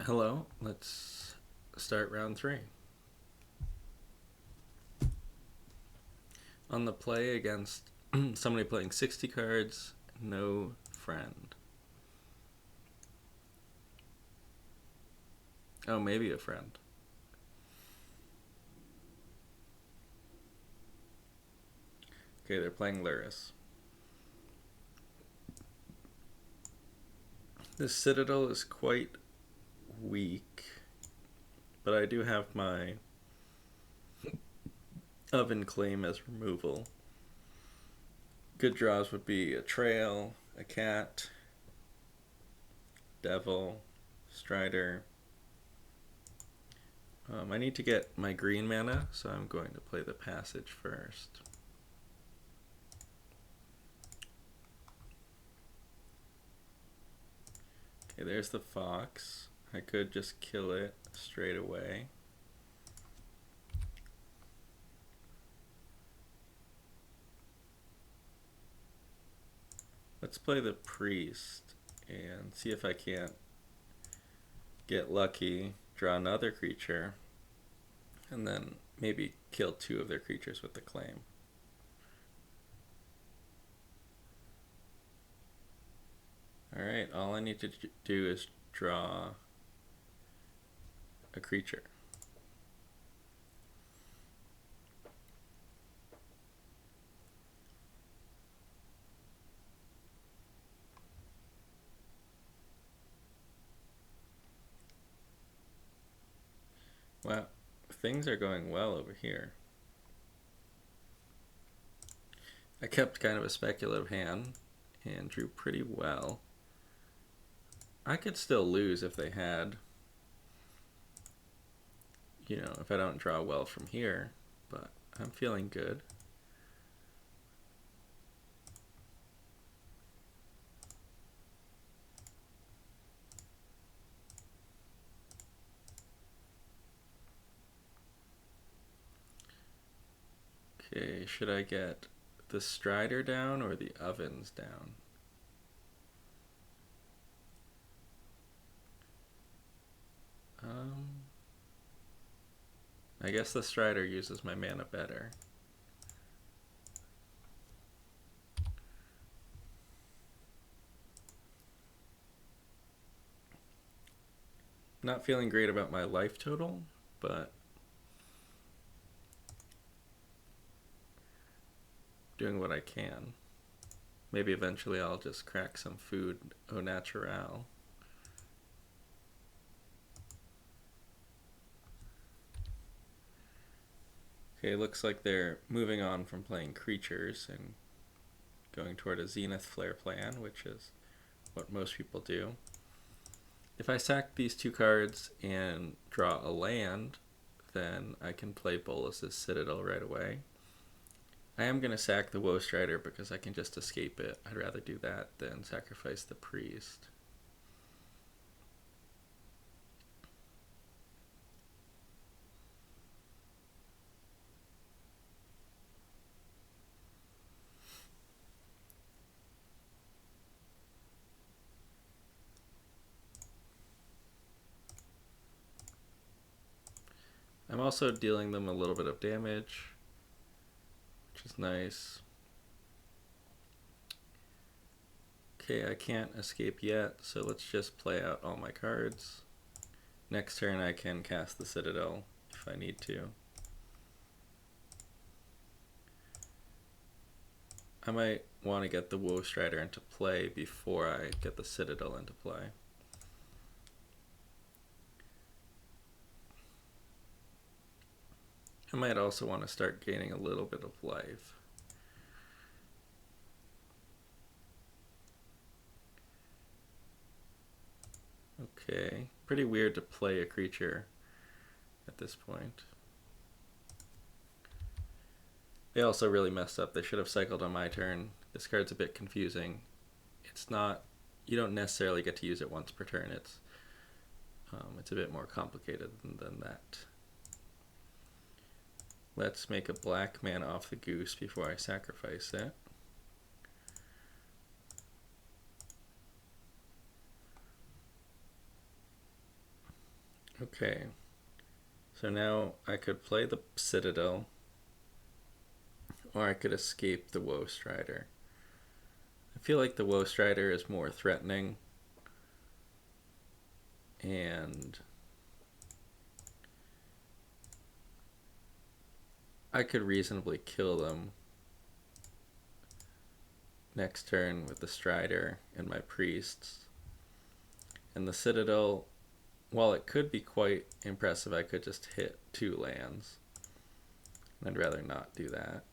Hello, let's start round three. On the play against somebody playing 60 cards, no friend. Oh, maybe a friend. Okay, they're playing Luris. This Citadel is quite weak, but I do have my Oven claim as removal. Good draws would be a Trail, a Cat, Devil, Strider. I need to get my green mana, so I'm going to play the Passage first. Okay, there's the Fox. I could just kill it straight away. Let's play the Priest and see if I can't get lucky, draw another creature, and then maybe kill two of their creatures with the claim. Alright, all I need to do is draw a creature. Wow, things are going well over here. I kept kind of a speculative hand and drew pretty well. I could still lose if they had, if I don't draw well from here, but I'm feeling good. Okay, should I get the Strider down or the Ovens down? I guess the Strider uses my mana better. Not feeling great about my life total, but doing what I can. Maybe eventually I'll just crack some food au naturel. Okay, looks like they're moving on from playing creatures and going toward a Zenith Flare plan, which is what most people do. If I sack these two cards and draw a land, then I can play Bolas's Citadel right away. I am going to sack the Woe Strider because I can just escape it. I'd rather do that than sacrifice the Priest. I'm also dealing them a little bit of damage, which is nice. Okay, I can't escape yet, so let's just play out all my cards. Next turn I can cast the Citadel if I need to. I might want to get the Woe Strider into play before I get the Citadel into play. I might also want to start gaining a little bit of life. Okay, pretty weird to play a creature at this point. They also really messed up. They should have cycled on my turn. This card's a bit confusing. It's not, you don't necessarily get to use it once per turn. It's a bit more complicated than that. Let's make a black mana off the Goose before I sacrifice it. Okay, so now I could play the Citadel, or I could escape the Woe Strider. I feel like the Woe Strider is more threatening, and I could reasonably kill them next turn with the Strider and my priests. And the Citadel, while it could be quite impressive, I could just hit 2 lands. I'd rather not do that.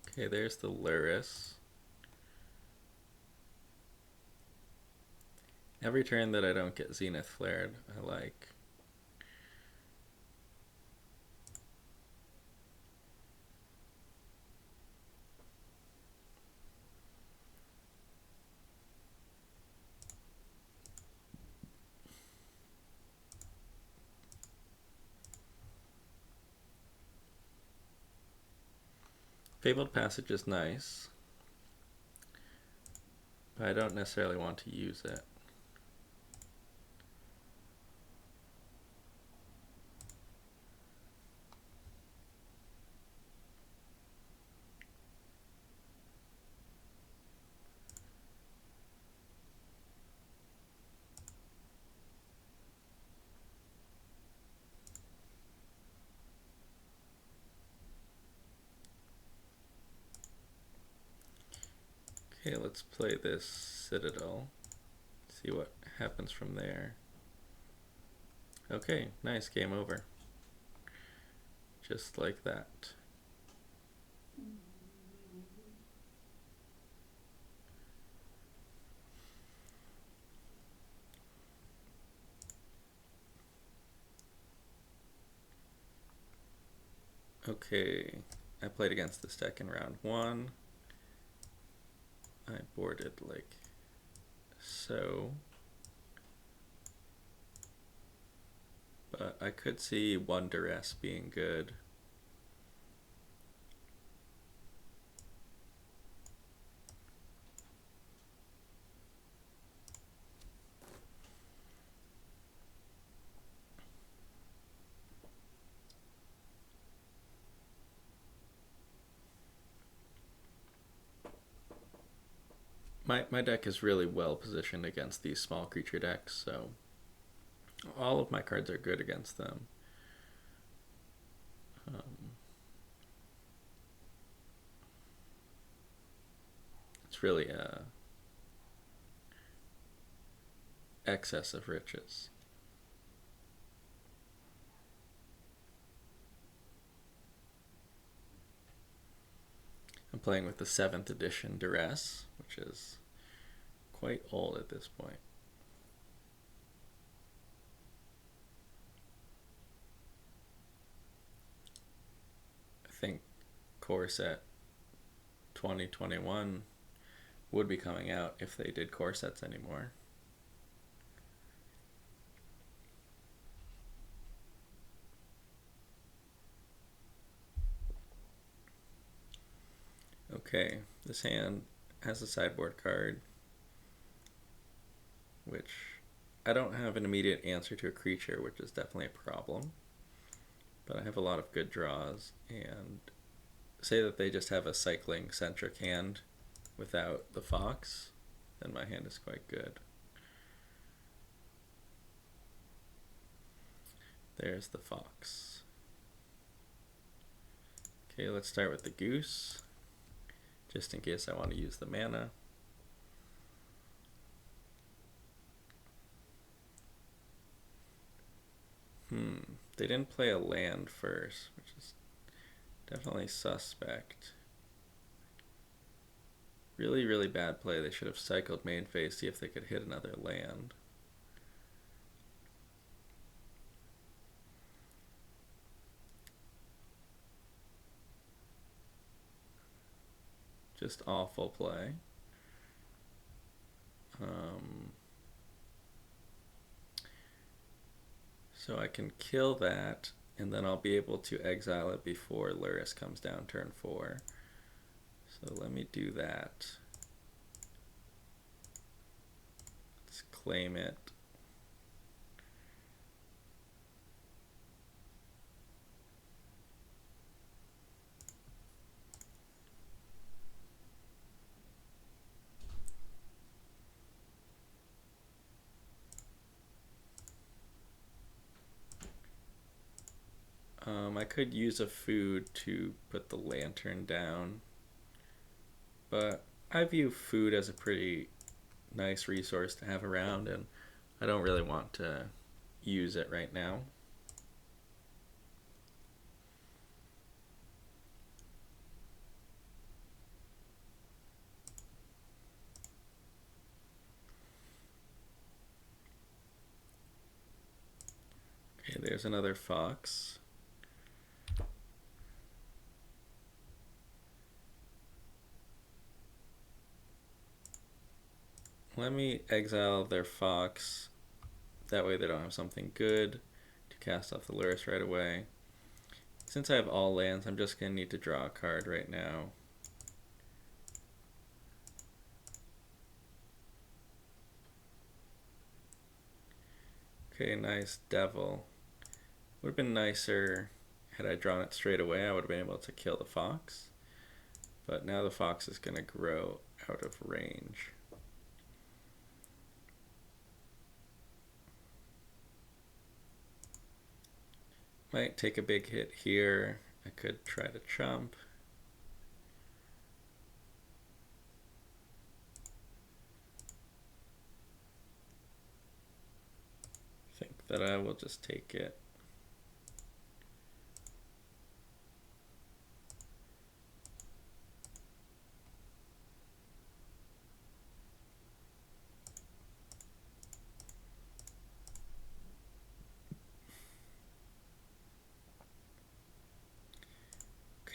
Okay, there's the Lurrus. Every turn that I don't get Zenith Flared, I like. Fabled Passage is nice, but I don't necessarily want to use it. Okay, let's play this Citadel. See what happens from there. Okay, nice, game over. Just like that. Okay, I played against this deck in round 1. I boarded like so. But I could see 1 Duress being good. My deck is really well positioned against these small creature decks, so all of my cards are good against them. It's really a excess of riches. I'm playing with the 7th edition Duress, which is quite old at this point. I think Core Set 2021 would be coming out if they did core sets anymore. Okay, this hand has a sideboard card, which I don't have an immediate answer to a creature, which is definitely a problem. But I have a lot of good draws, and say that they just have a cycling centric hand without the fox, then my hand is quite good. There's the fox. Okay, let's start with the goose, just in case I want to use the mana. They didn't play a land first, which is definitely suspect. Really, really bad play. They should have cycled main phase, see if they could hit another land. Just awful play. So I can kill that and then I'll be able to exile it before Lurrus comes down turn 4. So let me do that. Let's claim it. I could use a food to put the lantern down, but I view food as a pretty nice resource to have around, and I don't really want to use it right now. Okay, there's another fox. Let me exile their fox. That way they don't have something good to cast off the Lurrus right away. Since I have all lands, I'm just going to need to draw a card right now. Okay, nice devil. Would have been nicer had I drawn it straight away. I would have been able to kill the fox. But now the fox is going to grow out of range. Might take a big hit here. I could try to chump. I think that I will just take it.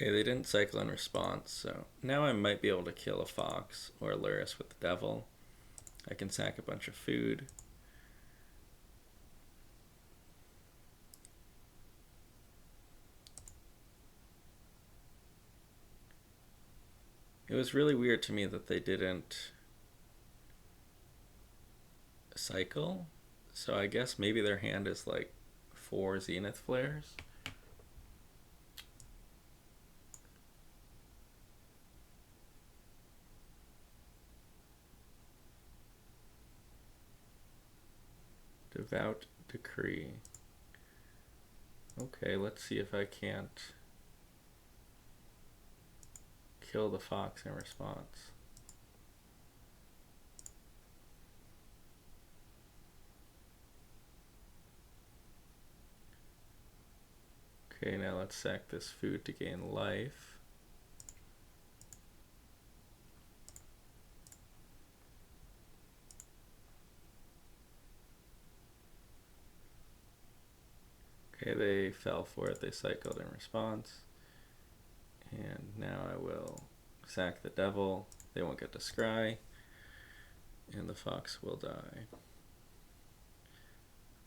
Okay, they didn't cycle in response, so now I might be able to kill a fox or a Lurrus with the devil. I can sack a bunch of food. It was really weird to me that they didn't cycle, so I guess maybe their hand is like 4 Zenith Flares. Devout Decree. Okay, let's see if I can't kill the fox in response. Okay, now let's sack this food to gain life. Okay, they fell for it. They cycled in response. And now I will sack the devil. They won't get to scry. And the fox will die.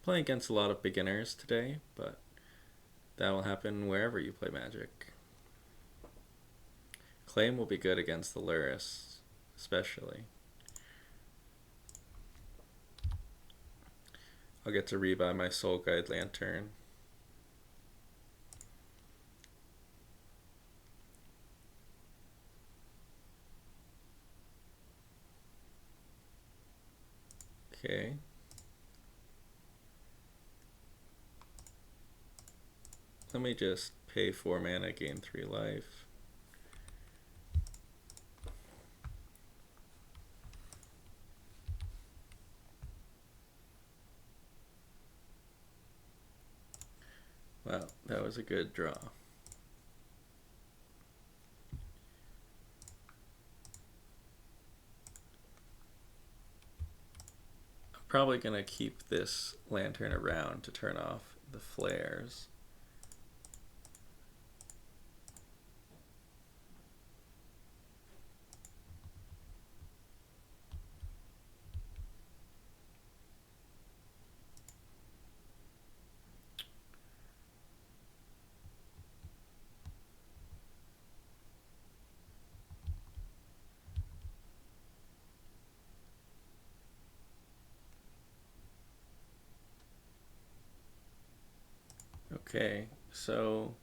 Playing against a lot of beginners today, but that will happen wherever you play Magic. Claim will be good against the Lurrus, especially. I'll get to rebuy my Soul Guide Lantern. Okay. Let me just pay 4 mana, gain 3 life. Wow, that was a good draw. I'm probably going to keep this lantern around to turn off the flares. Okay, so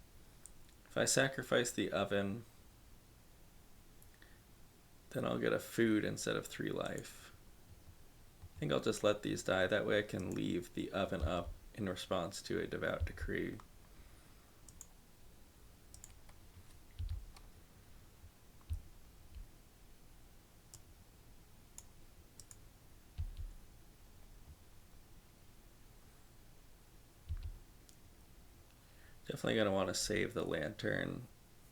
if I sacrifice the oven, then I'll get a food instead of 3 life. I think I'll just let these die. That way I can leave the oven up in response to a devout decree. Definitely going to want to save the lantern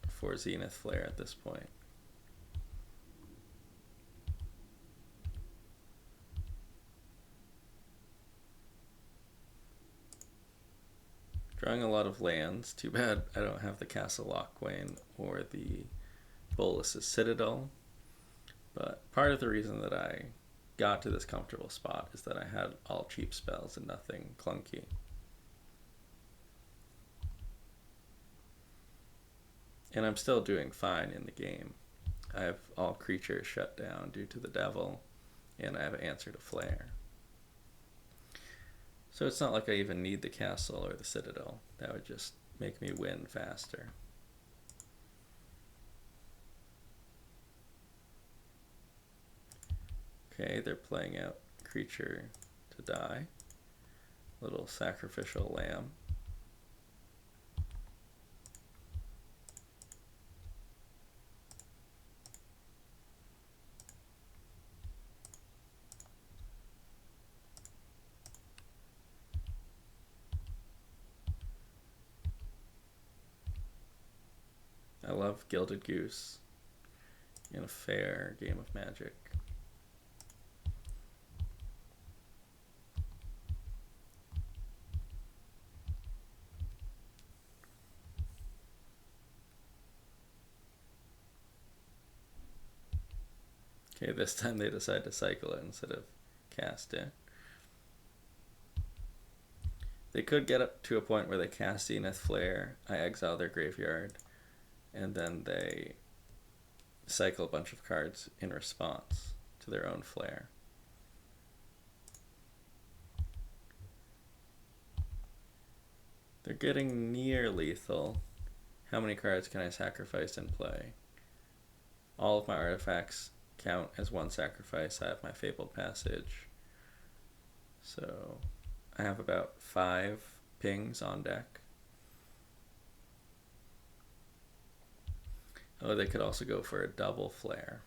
for Zenith Flare at this point. Drawing a lot of lands. Too bad I don't have the Castle Locthwain or the Bolas's Citadel. But part of the reason that I got to this comfortable spot is that I had all cheap spells and nothing clunky. And I'm still doing fine in the game. I have all creatures shut down due to the devil, and I have Answer to Flare. So it's not like I even need the castle or the citadel. That would just make me win faster. Okay, they're playing out creature to die. Little sacrificial lamb. I love Gilded Goose in a fair game of Magic. Okay, this time they decide to cycle it instead of cast it. They could get up to a point where they cast Zenith Flare, I exile their graveyard, and then they cycle a bunch of cards in response to their own Flare. They're getting near lethal. How many cards can I sacrifice and play? All of my artifacts count as one sacrifice. I have my Fabled Passage. So I have about 5 pings on deck. Oh, they could also go for a double flare.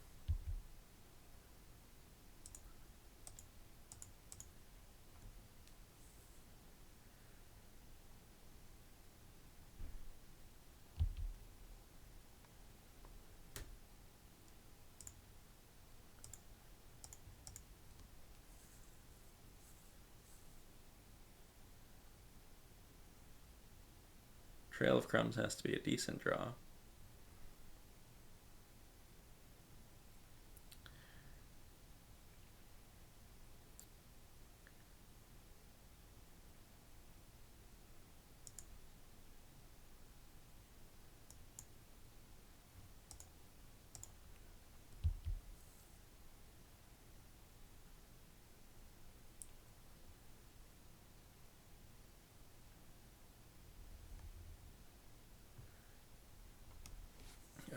Trail of Crumbs has to be a decent draw.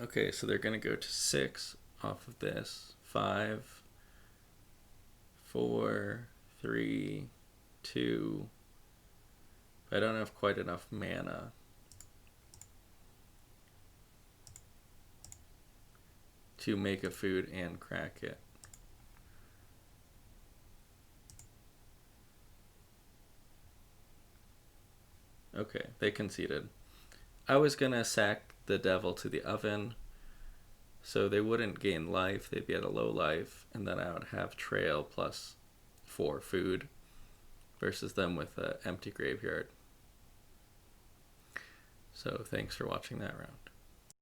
Okay, so they're going to go to 6 off of this. 5, 4, 3, 2. I don't have quite enough mana to make a food and crack it. Okay, they conceded. I was going to sack the devil to the oven, so they wouldn't gain life. They'd be at a low life, and then I would have trail plus 4 food versus them with an empty graveyard. So thanks for watching that round.